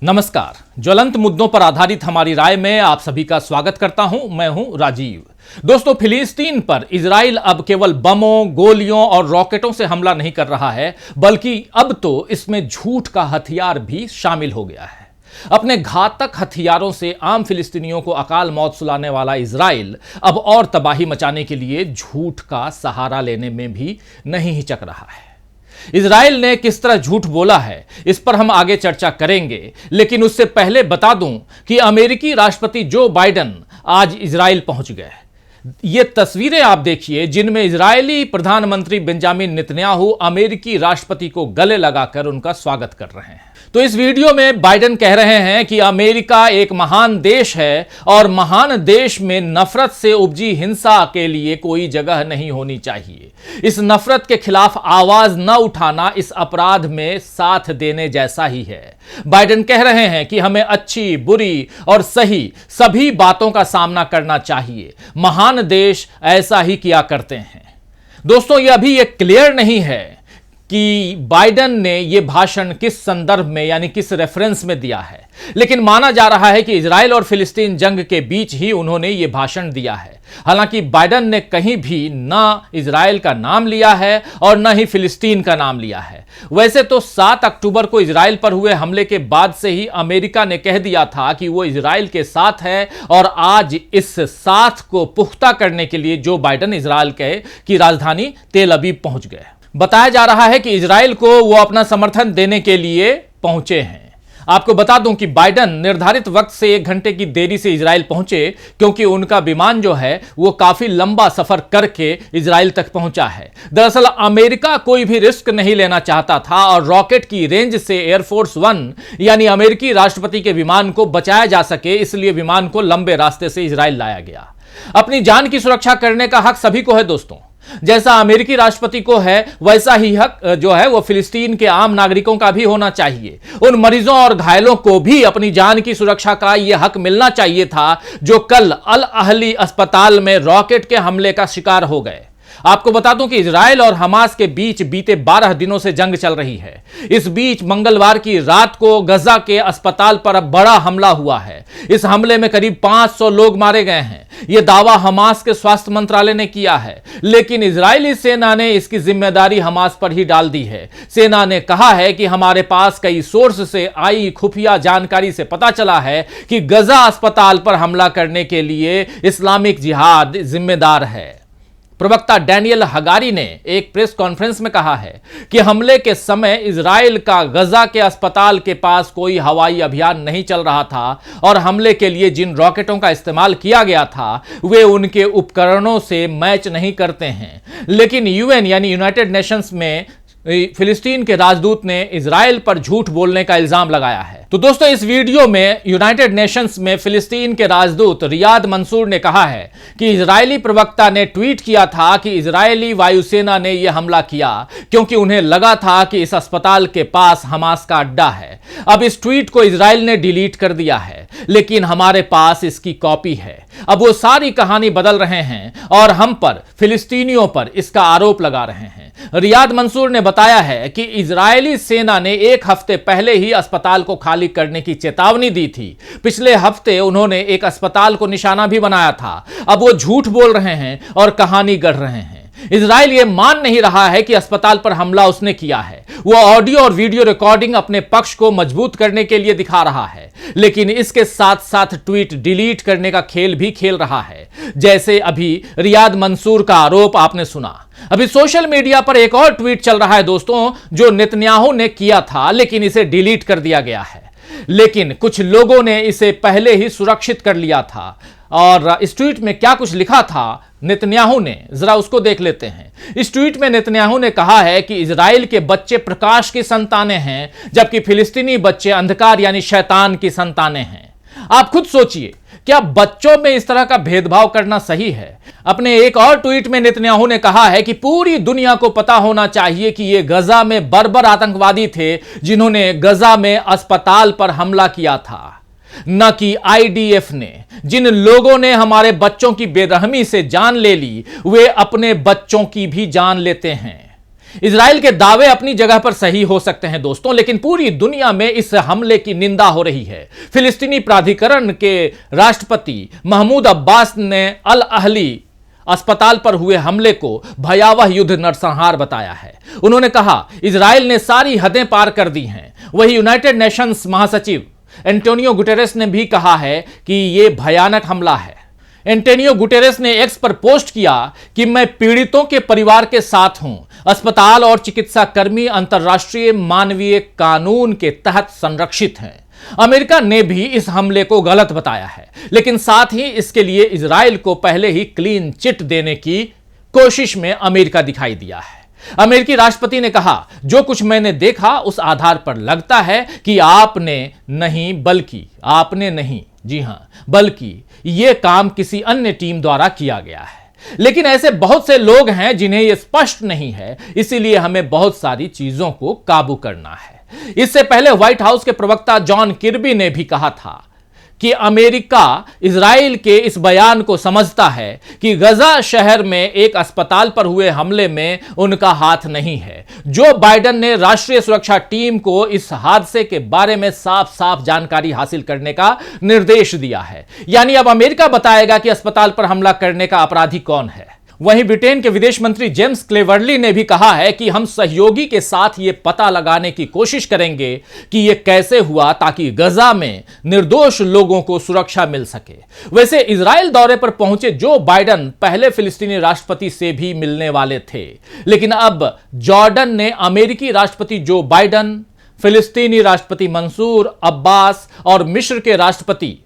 नमस्कार। ज्वलंत मुद्दों पर आधारित हमारी राय में आप सभी का स्वागत करता हूं। मैं हूं राजीव। दोस्तों, फिलिस्तीन पर इजराइल अब केवल बमों, गोलियों और रॉकेटों से हमला नहीं कर रहा है, बल्कि अब तो इसमें झूठ का हथियार भी शामिल हो गया है। अपने घातक हथियारों से आम फिलिस्तीनियों को अकाल मौत सुलाने वाला इजराइल अब और तबाही मचाने के लिए झूठ का सहारा लेने में भी नहीं हिचक रहा है। इजराइल ने किस तरह झूठ बोला है, इस पर हम आगे चर्चा करेंगे, लेकिन उससे पहले बता दूं कि अमेरिकी राष्ट्रपति जो बाइडेन आज इजराइल पहुंच गए। ये तस्वीरें आप देखिए जिनमें इजरायली प्रधानमंत्री बेंजामिन नेतन्याहू अमेरिकी राष्ट्रपति को गले लगाकर उनका स्वागत कर रहे हैं। तो इस वीडियो में बाइडेन कह रहे हैं कि अमेरिका एक महान देश है और महान देश में नफरत से उपजी हिंसा के लिए कोई जगह नहीं होनी चाहिए। इस नफरत के खिलाफ आवाज न उठाना इस अपराध में साथ देने जैसा ही है। बाइडेन कह रहे हैं कि हमें अच्छी, बुरी और सही सभी बातों का सामना करना चाहिए। महान देश ऐसा ही किया करते हैं। दोस्तों, यह अभी यह क्लियर नहीं है कि बाइडेन ने यह भाषण किस संदर्भ में यानी किस रेफरेंस में दिया है, लेकिन माना जा रहा है कि इजराइल और फिलिस्तीन जंग के बीच ही उन्होंने यह भाषण दिया है। हालांकि बाइडेन ने कहीं भी ना इजराइल का नाम लिया है और न ही फिलिस्तीन का नाम लिया है। वैसे तो 7 अक्टूबर को इजराइल पर हुए हमले के बाद से ही अमेरिका ने कह दिया था कि वो इजराइल के साथ है, और आज इस साथ को पुख्ता करने के लिए जो बाइडेन इजराइल की राजधानी तेल अवीव पहुंच गए। बताया जा रहा है कि इजराइल को वो अपना समर्थन देने के लिए पहुंचे हैं। आपको बता दूं कि बाइडेन निर्धारित वक्त से 1 घंटे की देरी से इजराइल पहुंचे, क्योंकि उनका विमान जो है वो काफी लंबा सफर करके इजराइल तक पहुंचा है। दरअसल अमेरिका कोई भी रिस्क नहीं लेना चाहता था और रॉकेट की रेंज से एयरफोर्स 1 यानी अमेरिकी राष्ट्रपति के विमान को बचाया जा सके, इसलिए विमान को लंबे रास्ते से इजराइल लाया गया। अपनी जान की सुरक्षा करने का हक सभी को है दोस्तों। जैसा अमेरिकी राष्ट्रपति को है, वैसा ही हक जो है वो फिलिस्तीन के आम नागरिकों का भी होना चाहिए। उन मरीजों और घायलों को भी अपनी जान की सुरक्षा का यह हक मिलना चाहिए था जो कल अल अहली अस्पताल में रॉकेट के हमले का शिकार हो गए। आपको बता दूं कि इजराइल और हमास के बीच बीते 12 दिनों से जंग चल रही है। इस बीच मंगलवार की रात को गजा के अस्पताल पर बड़ा हमला हुआ है। इस हमले में करीब 500 लोग मारे गए हैं। यह दावा हमास के स्वास्थ्य मंत्रालय ने किया है, लेकिन इजरायली सेना ने इसकी जिम्मेदारी हमास पर ही डाल दी है। सेना ने कहा है कि हमारे पास कई सोर्स से आई खुफिया जानकारी से पता चला है कि गजा अस्पताल पर हमला करने के लिए इस्लामिक जिहाद जिम्मेदार है। प्रवक्ता डैनियल हगारी ने एक प्रेस कॉन्फ्रेंस में कहा है कि हमले के समय इजराइल का गजा के अस्पताल के पास कोई हवाई अभियान नहीं चल रहा था और हमले के लिए जिन रॉकेटों का इस्तेमाल किया गया था वे उनके उपकरणों से मैच नहीं करते हैं। लेकिन यूएन यानी यूनाइटेड नेशंस में फिलिस्तीन के राजदूत ने इजराइल पर झूठ बोलने का इल्जाम लगाया है। तो दोस्तों, इस वीडियो में यूनाइटेड नेशंस में फिलिस्तीन के राजदूत रियाद मंसूर ने कहा है कि इजरायली प्रवक्ता ने ट्वीट किया था कि इजरायली वायुसेना ने यह हमला किया क्योंकि उन्हें लगा था कि इस अस्पताल के पास हमास का अड्डा है। अब इस ट्वीट को इजराइल ने डिलीट कर दिया है, लेकिन हमारे पास इसकी कॉपी है। अब वो सारी कहानी बदल रहे हैं और हम पर, फिलिस्तीनियों पर इसका आरोप लगा रहे हैं। रियाद मंसूर ने बताया है कि इजरायली सेना ने 1 हफ्ते पहले ही अस्पताल को खाली करने की चेतावनी दी थी। पिछले हफ्ते उन्होंने एक अस्पताल को निशाना भी बनाया था। अब वो झूठ बोल रहे हैं और कहानी गढ़ रहे हैं। इजराइल ये मान नहीं रहा है कि अस्पताल पर हमला उसने किया है। वो ऑडियो और वीडियो रिकॉर्डिंग अपने पक्ष को मजबूत करने के लिए दिखा रहा है, लेकिन इसके साथ साथ ट्वीट डिलीट करने का खेल भी खेल रहा है, जैसे अभी रियाद मंसूर का आरोप आपने सुना। अभी सोशल मीडिया पर एक और ट्वीट चल रहा है दोस्तों, जो नेतन्याहू ने किया था, लेकिन इसे डिलीट कर दिया गया है। लेकिन कुछ लोगों ने इसे पहले ही सुरक्षित कर लिया था। और इस ट्वीट में क्या कुछ लिखा था नेतन्याहू ने, जरा उसको देख लेते हैं। इस ट्वीट में नेतन्याहू ने कहा है कि इजराइल के बच्चे प्रकाश की संतानें हैं, जबकि फिलिस्तीनी बच्चे अंधकार यानी शैतान की संतानें हैं। आप खुद सोचिए, क्या बच्चों में इस तरह का भेदभाव करना सही है? अपने एक और ट्वीट में नेतन्याहू ने कहा है कि पूरी दुनिया को पता होना चाहिए कि ये गजा में बर्बर आतंकवादी थे जिन्होंने गजा में अस्पताल पर हमला किया था, न कि आईडीएफ ने। जिन लोगों ने हमारे बच्चों की बेरहमी से जान ले ली, वे अपने बच्चों की भी जान लेते हैं। इजराइल के दावे अपनी जगह पर सही हो सकते हैं दोस्तों, लेकिन पूरी दुनिया में इस हमले की निंदा हो रही है। फिलिस्तीनी प्राधिकरण के राष्ट्रपति महमूद अब्बास ने अल अहली अस्पताल पर हुए हमले को भयावह युद्ध नरसंहार बताया है। उन्होंने कहा, इजराइल ने सारी हदें पार कर दी हैं। वही यूनाइटेड नेशंस महासचिव एंटोनियो गुटेरेस ने भी कहा है कि यह भयानक हमला है। एंटोनियो गुटेरेस ने एक्स पर पोस्ट किया कि मैं पीड़ितों के परिवार के साथ हूं। अस्पताल और चिकित्सा कर्मी अंतर्राष्ट्रीय मानवीय कानून के तहत संरक्षित हैं। अमेरिका ने भी इस हमले को गलत बताया है, लेकिन साथ ही इसके लिए इजराइल को पहले ही क्लीन चिट देने की कोशिश में अमेरिका दिखाई दिया है। अमेरिकी राष्ट्रपति ने कहा, जो कुछ मैंने देखा उस आधार पर लगता है कि आपने नहीं, जी हां, बल्कि यह काम किसी अन्य टीम द्वारा किया गया है। लेकिन ऐसे बहुत से लोग हैं जिन्हें यह स्पष्ट नहीं है, इसीलिए हमें बहुत सारी चीजों को काबू करना है। इससे पहले व्हाइट हाउस के प्रवक्ता जॉन किर्बी ने भी कहा था कि अमेरिका इजराइल के इस बयान को समझता है कि गजा शहर में एक अस्पताल पर हुए हमले में उनका हाथ नहीं है। जो बाइडेन ने राष्ट्रीय सुरक्षा टीम को इस हादसे के बारे में साफ साफ जानकारी हासिल करने का निर्देश दिया है। यानी अब अमेरिका बताएगा कि अस्पताल पर हमला करने का अपराधी कौन है। वहीं ब्रिटेन के विदेश मंत्री जेम्स क्लेवर्ली ने भी कहा है कि हम सहयोगी के साथ यह पता लगाने की कोशिश करेंगे कि यह कैसे हुआ, ताकि गजा में निर्दोष लोगों को सुरक्षा मिल सके। वैसे इजराइल दौरे पर पहुंचे जो बाइडेन पहले फिलिस्तीनी राष्ट्रपति से भी मिलने वाले थे, लेकिन अब जॉर्डन ने अमेरिकी राष्ट्रपति जो बाइडेन, फिलिस्तीनी राष्ट्रपति मंसूर अब्बास और मिस्र के राष्ट्रपति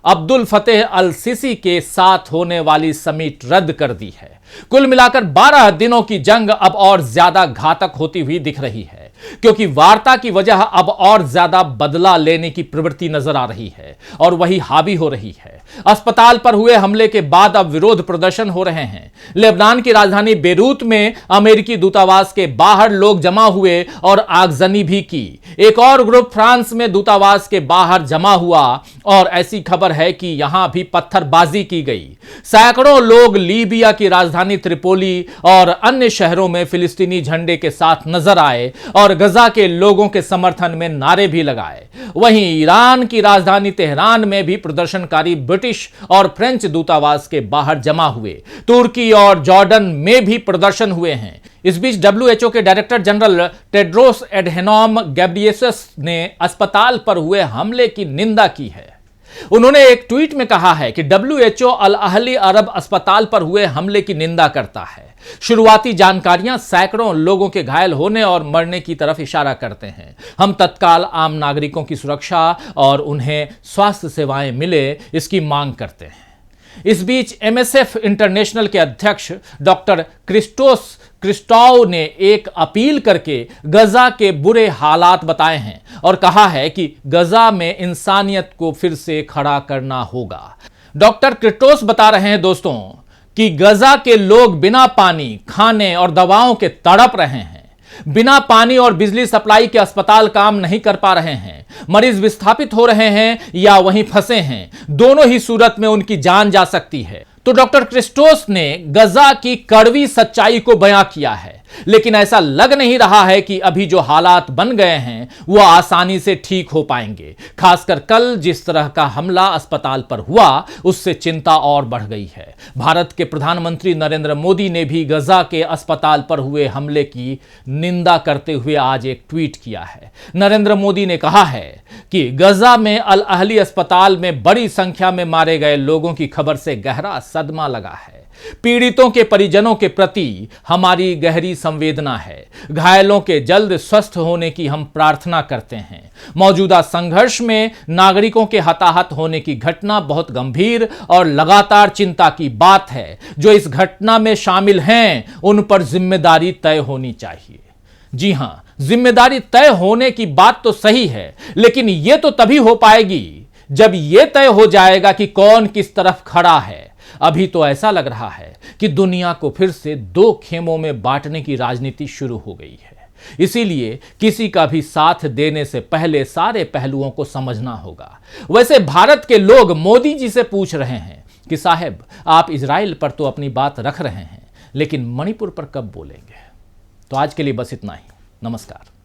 अब्दुल फतेह अल सीसी के साथ होने वाली समिट रद्द कर दी है। कुल मिलाकर 12 दिनों की जंग अब और ज्यादा घातक होती हुई दिख रही है, क्योंकि वार्ता की वजह अब और ज्यादा बदला लेने की प्रवृत्ति नजर आ रही है और वही हावी हो रही है। अस्पताल पर हुए हमले के बाद अब विरोध प्रदर्शन हो रहे हैं। लेबनान की राजधानी बेरूत में अमेरिकी दूतावास के बाहर लोग जमा हुए और आगजनी भी की। एक और ग्रुप फ्रांस में दूतावास के बाहर जमा हुआ और ऐसी खबर है कि यहां भी पत्थरबाजी की गई। सैकड़ों लोग लीबिया की राजधानी त्रिपोली और अन्य शहरों में फिलिस्तीनी झंडे के साथ नजर आए और गजा के लोगों के समर्थन में नारे भी लगाए। वहीं ईरान की राजधानी तेहरान में भी प्रदर्शनकारी ब्रिटिश और फ्रेंच दूतावास के बाहर जमा हुए। तुर्की और जॉर्डन में भी प्रदर्शन हुए हैं। इस बीच WHO के डायरेक्टर जनरल टेड्रोस एडहेनॉम गैब्रियेसस ने अस्पताल पर हुए हमले की निंदा की है। उन्होंने एक ट्वीट में कहा है कि WHO अल अहली अरब अस्पताल पर हुए हमले की निंदा करता है। शुरुआती जानकारियां सैकड़ों लोगों के घायल होने और मरने की तरफ इशारा करते हैं। हम तत्काल आम नागरिकों की सुरक्षा और उन्हें स्वास्थ्य सेवाएं मिले, इसकी मांग करते हैं। इस बीच MSF इंटरनेशनल के अध्यक्ष डॉक्टर क्रिस्टोस क्रिस्टोव ने एक अपील करके गजा के बुरे हालात बताए हैं और कहा है कि गजा में इंसानियत को फिर से खड़ा करना होगा। डॉक्टर क्रिस्टोस बता रहे हैं दोस्तों कि गजा के लोग बिना पानी, खाने और दवाओं के तड़प रहे हैं। बिना पानी और बिजली सप्लाई के अस्पताल काम नहीं कर पा रहे हैं। मरीज विस्थापित हो रहे हैं या वहीं फंसे हैं। दोनों ही सूरत में उनकी जान जा सकती है। तो डॉक्टर क्रिस्टोस ने गजा की कड़वी सच्चाई को बयां किया है, लेकिन ऐसा लग नहीं रहा है कि अभी जो हालात बन गए हैं वो आसानी से ठीक हो पाएंगे। खासकर कल जिस तरह का हमला अस्पताल पर हुआ, उससे चिंता और बढ़ गई है। भारत के प्रधानमंत्री नरेंद्र मोदी ने भी गजा के अस्पताल पर हुए हमले की निंदा करते हुए आज एक ट्वीट किया है। नरेंद्र मोदी ने कहा है कि गजा में अल अहली अस्पताल में बड़ी संख्या में मारे गए लोगों की खबर से गहरा सदमा लगा है। पीड़ितों के परिजनों के प्रति हमारी गहरी संवेदना है। घायलों के जल्द स्वस्थ होने की हम प्रार्थना करते हैं। मौजूदा संघर्ष में नागरिकों के हताहत होने की घटना बहुत गंभीर और लगातार चिंता की बात है। जो इस घटना में शामिल हैं, उन पर जिम्मेदारी तय होनी चाहिए। जी हां, जिम्मेदारी तय होने की बात तो सही है, लेकिन यह तो तभी हो पाएगी जब यह तय हो जाएगा कि कौन किस तरफ खड़ा है। अभी तो ऐसा लग रहा है कि दुनिया को फिर से दो खेमों में बांटने की राजनीति शुरू हो गई है। इसीलिए किसी का भी साथ देने से पहले सारे पहलुओं को समझना होगा। वैसे भारत के लोग मोदी जी से पूछ रहे हैं कि साहब, आप इजराइल पर तो अपनी बात रख रहे हैं, लेकिन मणिपुर पर कब बोलेंगे? तो आज के लिए बस इतना ही। नमस्कार।